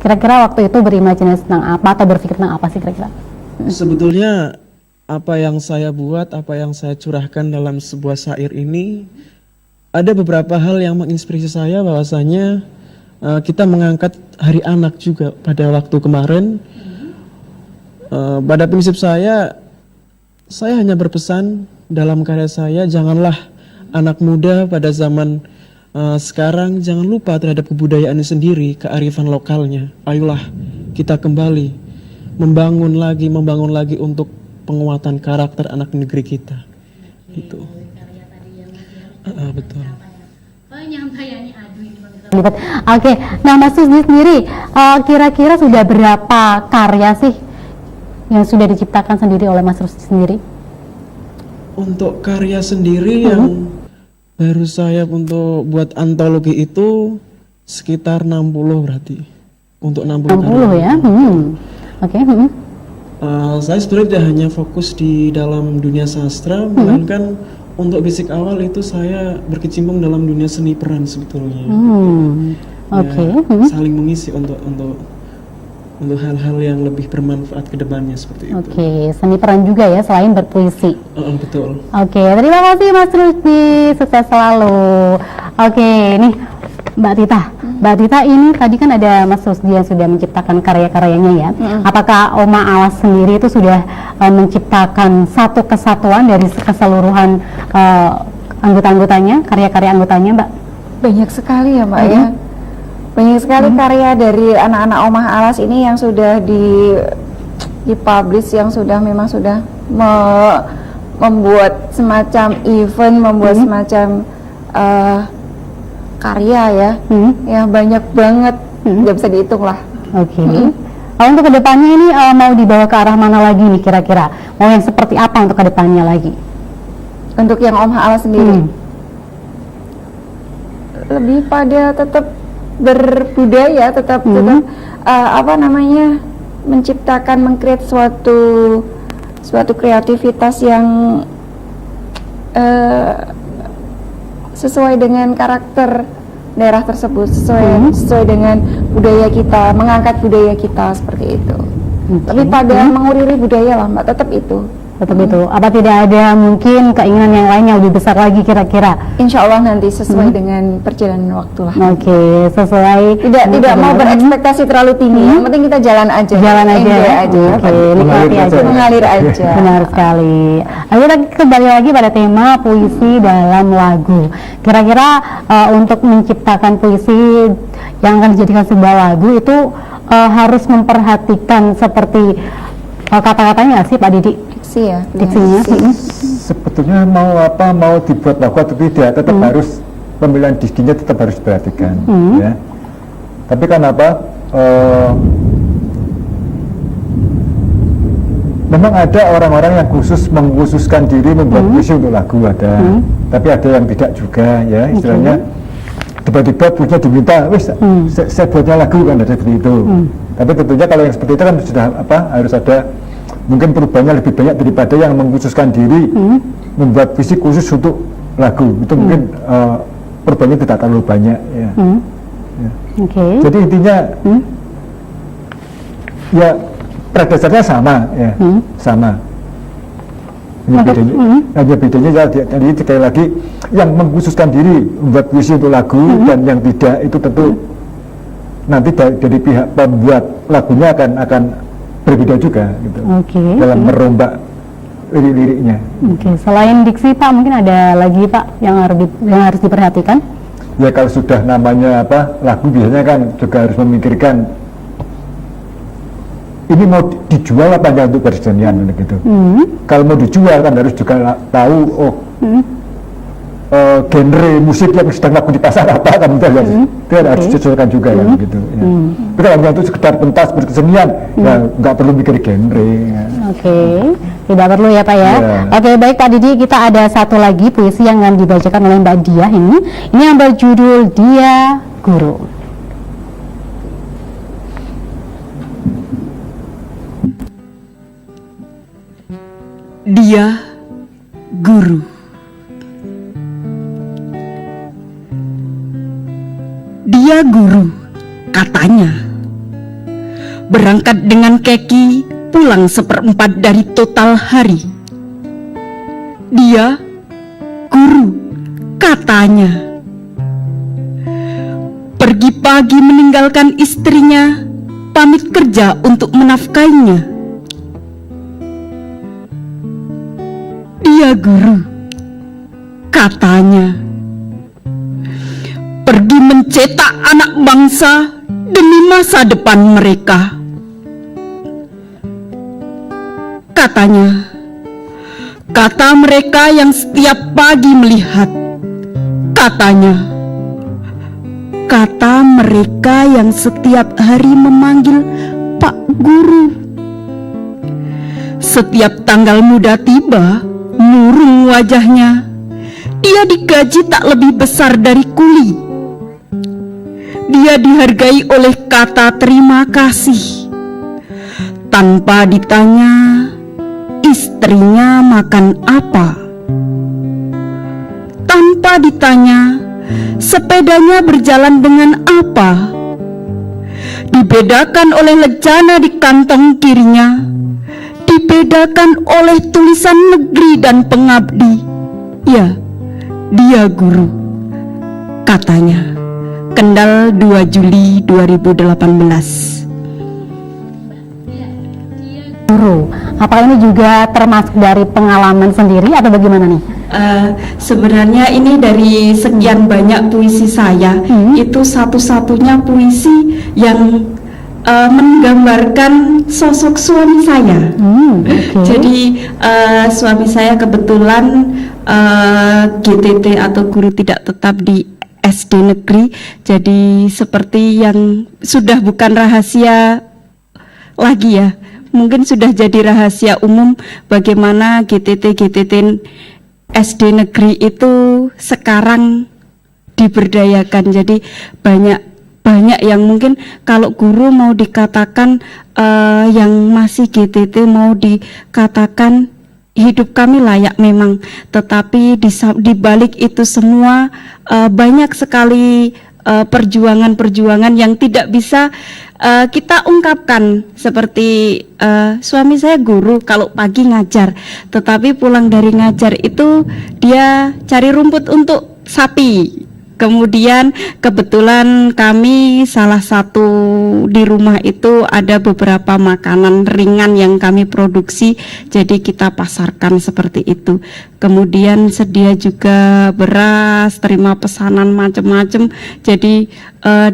S2: Kira-kira waktu itu berimajinasi tentang apa atau berpikir tentang apa sih kira-kira?
S7: Sebetulnya apa yang saya buat, apa yang saya curahkan dalam sebuah syair ini, ada beberapa hal yang menginspirasi saya, bahwasanya kita mengangkat Hari Anak juga pada waktu kemarin. Pada prinsip saya hanya berpesan dalam karya saya, janganlah anak muda pada zaman sekarang jangan lupa terhadap kebudayaan sendiri, kearifan lokalnya. Ayolah kita kembali membangun lagi untuk penguatan karakter anak negeri kita. Itu. Betul.
S2: berlipat-lipat. Oke, nah Mas Susdi sendiri kira-kira sudah berapa karya sih yang sudah diciptakan sendiri oleh Mas Susdi sendiri?
S7: Untuk karya sendiri yang baru saya untuk buat antologi itu sekitar 60 berarti. Untuk 60
S2: 60
S7: karya.
S2: ya. Oke.
S7: Saya sebenarnya tidak hanya fokus di dalam dunia sastra, melainkan untuk basic awal itu saya berkecimpung dalam dunia seni peran sebetulnya.
S2: Oke.
S7: Ya, saling mengisi untuk hal-hal yang lebih bermanfaat ke depannya seperti itu.
S2: Oke, seni peran juga ya selain berpuisi.
S7: Betul.
S2: Oke, terima kasih Mas Rusdi, sukses selalu. Oke, nih Mbak Tita. Mbak Tita, ini tadi kan ada Mas Rusdi yang sudah menciptakan karya-karyanya ya. Apakah Oma Alas sendiri itu sudah menciptakan satu kesatuan dari keseluruhan anggota-anggotanya, karya-karya anggotanya, Mbak?
S3: Banyak sekali ya Mbak ya. Banyak sekali karya dari anak-anak Omah Alas ini yang sudah dipublish, yang sudah memang sudah membuat semacam event, membuat semacam karya ya. Ya banyak banget, nggak bisa dihitung lah.
S2: Oke. Untuk kedepannya ini mau dibawa ke arah mana lagi nih kira-kira? Mau yang seperti apa untuk kedepannya lagi?
S3: Untuk yang Omah Alas sendiri, lebih pada tetap berbudaya, tetap menciptakan, mengcreate suatu kreativitas yang sesuai dengan karakter daerah tersebut, sesuai dengan budaya kita, mengangkat budaya kita seperti itu. Tapi pada menguriri budaya lah Mbak, tetap itu.
S2: Apa tidak ada mungkin keinginan yang lain yang lebih besar lagi kira-kira?
S3: Insya Allah nanti sesuai dengan perjalanan waktu lah.
S2: Oke, sesuai.
S3: Tidak mau berekspektasi terlalu tinggi. Yang penting kita jalan aja.
S2: Oke, nikmati aja.
S3: Mengalir aja.
S2: Benar sekali. Kita kembali lagi pada tema puisi dalam lagu. Kira-kira untuk menciptakan puisi yang akan dijadikan sebuah lagu itu harus memperhatikan seperti kata-katanya nggak sih Pak Didi? Diksinya.
S1: Sebetulnya mau dibuat lagu atau tidak, tetap harus pemilihan diksinya tetap harus diperhatikan. Ya. Tapi kan memang ada orang-orang yang mengkhususkan diri membuat puisi untuk lagu ada, tapi ada yang tidak juga ya, istilahnya tiba-tiba punya diminta, saya buatnya lagu kan, ada seperti itu. Tapi tentunya kalau yang seperti itu kan sudah harus ada mungkin perubahannya lebih banyak daripada yang mengkhususkan diri membuat puisi khusus untuk lagu. Itu mungkin perubahannya tidak terlalu banyak ya. Jadi intinya ya pada dasarnya sama ya, sama. Hanya bedanya ya tadi sekali lagi yang mengkhususkan diri membuat puisi untuk lagu dan yang tidak itu tentu nanti dari pihak pembuat lagunya akan berbeda juga gitu. Dalam merombak lirik-liriknya.
S2: Selain diksi Pak, mungkin ada lagi Pak yang harus diperhatikan?
S1: Ya kalau sudah namanya lagu biasanya kan juga harus memikirkan ini mau dijual apa enggak untuk kesenian gitu. Kalau mau dijual kan harus juga tahu genre musik yang sedang laku di pasar apa kan itu harus disesuaikan juga ya gitu. Ya. Tapi kalau hanya untuk sekedar pentas berkesenian ya nggak perlu mikir genre. Ya.
S2: Tidak perlu ya Pak ya. Baik Pak Didi, kita ada satu lagi puisi yang akan dibacakan oleh Mbak Diah ini yang berjudul Dia Guru.
S6: Dia guru. Dia guru, katanya. Berangkat dengan keki, pulang 1/4 dari total hari. Dia guru, katanya. Pergi pagi meninggalkan istrinya, pamit kerja untuk menafkainya. Dia guru, katanya. Pergi mencetak anak bangsa demi masa depan mereka. Katanya, kata mereka yang setiap pagi melihat. Katanya, kata mereka yang setiap hari memanggil Pak Guru. Setiap tanggal muda tiba, murung wajahnya. Dia digaji tak lebih besar dari kuli. Dia dihargai oleh kata terima kasih. Tanpa ditanya istrinya makan apa, tanpa ditanya sepedanya berjalan dengan apa. Dibedakan oleh lejana di kantong kirinya, dibedakan oleh tulisan negeri dan pengabdi. Ya, dia guru, katanya. Kendal 2 Juli 2018.
S2: Guru, apakah ini juga termasuk dari pengalaman sendiri atau bagaimana nih?
S6: Sebenarnya ini dari sekian banyak puisi saya, itu satu-satunya puisi yang menggambarkan sosok suami saya. Jadi suami saya kebetulan GTT atau guru tidak tetap di SD negeri, jadi seperti yang sudah bukan rahasia lagi ya, mungkin sudah jadi rahasia umum bagaimana GTT SD negeri itu sekarang diberdayakan. Jadi banyak yang mungkin kalau guru mau dikatakan yang masih GTT mau dikatakan hidup kami layak memang, tetapi di balik itu semua banyak sekali perjuangan-perjuangan yang tidak bisa kita ungkapkan. Seperti suami saya guru, kalau pagi ngajar, tetapi pulang dari ngajar itu dia cari rumput untuk sapi. Kemudian kebetulan kami salah satu di rumah itu ada beberapa makanan ringan yang kami produksi, jadi kita pasarkan seperti itu. Kemudian sedia juga beras, terima pesanan macam-macam. Jadi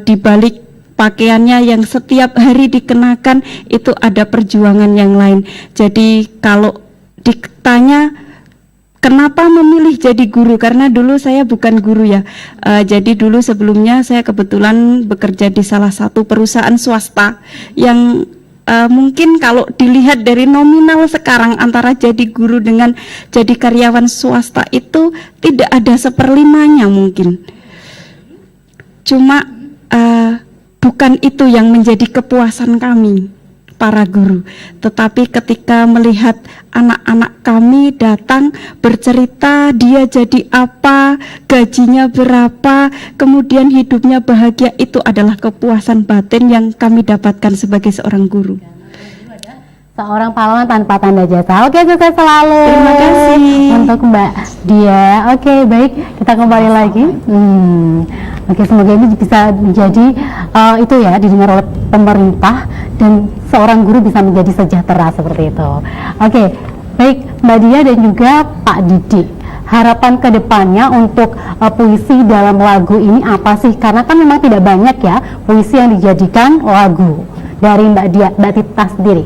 S6: di balik pakaiannya yang setiap hari dikenakan itu ada perjuangan yang lain. Jadi kalau ditanya kenapa memilih jadi guru, karena dulu saya bukan guru ya. Jadi dulu sebelumnya saya kebetulan bekerja di salah satu perusahaan swasta yang mungkin kalau dilihat dari nominal sekarang antara jadi guru dengan jadi karyawan swasta itu tidak ada seperlimanya mungkin. Cuma bukan itu yang menjadi kepuasan kami para guru, tetapi ketika melihat anak-anak kami datang bercerita dia jadi apa, gajinya berapa, kemudian hidupnya bahagia, itu adalah kepuasan batin yang kami dapatkan sebagai seorang guru.
S2: Seorang pahlawan tanpa tanda jasa. Oke, sukses selalu.
S6: Terima kasih
S2: untuk Mbak Dia. Oke, baik, kita kembali lagi. Oke, semoga ini bisa menjadi itu ya, didengar oleh pemerintah dan seorang guru bisa menjadi sejahtera seperti itu. Oke, baik Mbak Dia dan juga Pak Didi. Harapan kedepannya untuk puisi dalam lagu ini apa sih? Karena kan memang tidak banyak ya puisi yang dijadikan lagu. Dari Mbak Dia, Mbak Tita sendiri.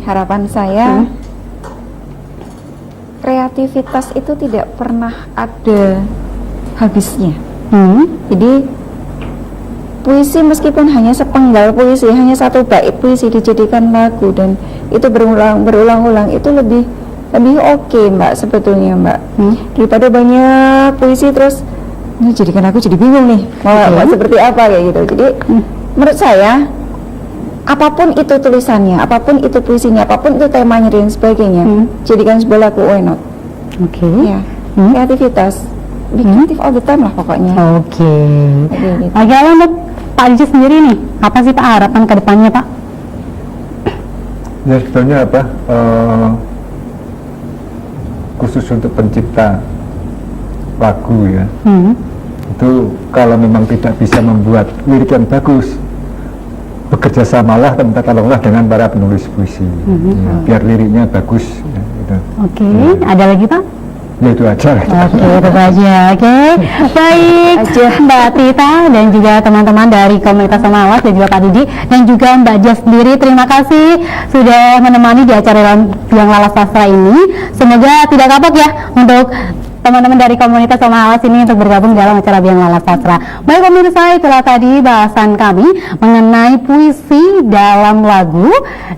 S3: Harapan saya kreativitas itu tidak pernah ada habisnya. Jadi puisi meskipun hanya sepenggal puisi, hanya satu bait puisi dijadikan lagu dan itu berulang-ulang itu lebih oke Mbak, sebetulnya Mbak, daripada banyak puisi terus ini jadikan aku jadi bingung nih mau seperti apa kayak gitu. Jadi menurut saya apapun itu tulisannya, apapun itu puisinya, apapun itu temanya dan sebagainya, jadikan sebuah lagu, why not? Ya, kreativitas, be creative all the time lah pokoknya.
S2: Gitu. Lalu untuk Pak Didi sendiri nih, apa sih Pak harapan ke depannya Pak?
S1: Ya sebetulnya apa, khusus untuk pencipta lagu ya, itu kalau memang tidak bisa membuat lirik yang bagus, bekerja samalah minta tolonglah dengan para penulis puisi, ya, biar liriknya bagus ya, gitu.
S2: Ada lagi Pak?
S1: Ya itu aja.
S2: Itu aja. Baik Mbak Tita dan juga teman-teman dari komunitas Samawas dan juga Pak Didi dan juga Mbak Dia sendiri, terima kasih sudah menemani di acara Biang Lala Sastra ini. Semoga tidak kapok ya untuk teman-teman dari komunitas Oma Awas ini untuk bergabung dalam acara Biang Lala Sastra. Baik pemirsa, itulah tadi bahasan kami mengenai puisi dalam lagu.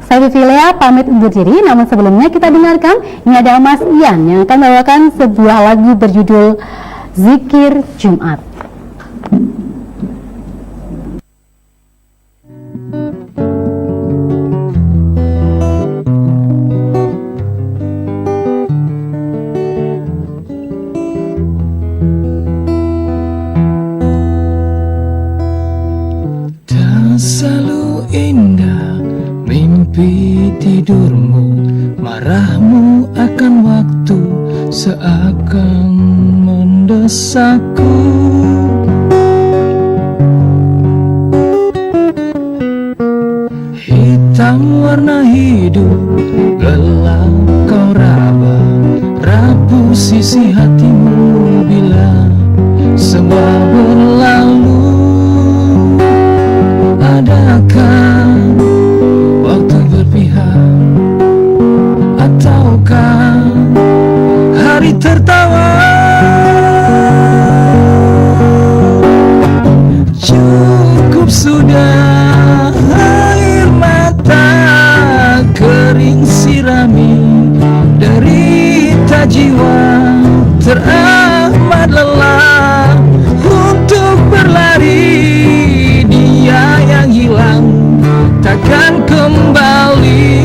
S2: Saya Vivilia pamit undur diri, namun sebelumnya kita dengarkan ini ada Mas Ian yang akan membawakan sebuah lagu berjudul Zikir Jumat.
S8: Selalu indah mimpi tidurmu, marahmu akan waktu seakan mendesakku. Hitam warna hidup, gelap kau raba, rapuh sisi hatimu bila semua berlalu. Adakah waktu berpihak, ataukah hari tertawa? Cukup sudah air mata kering sirami derita jiwa teramat lelah untuk berlari. Dia yang hilang takkan kembali.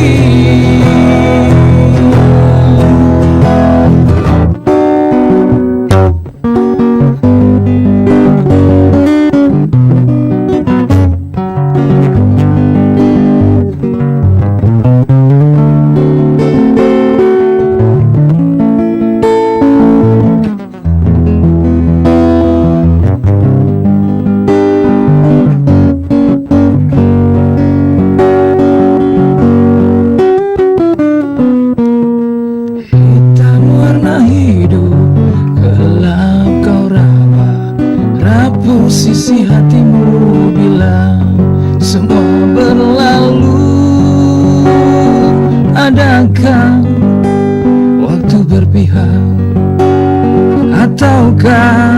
S8: Sisi hatimu bila semua berlalu. Adakah waktu berpihak, ataukah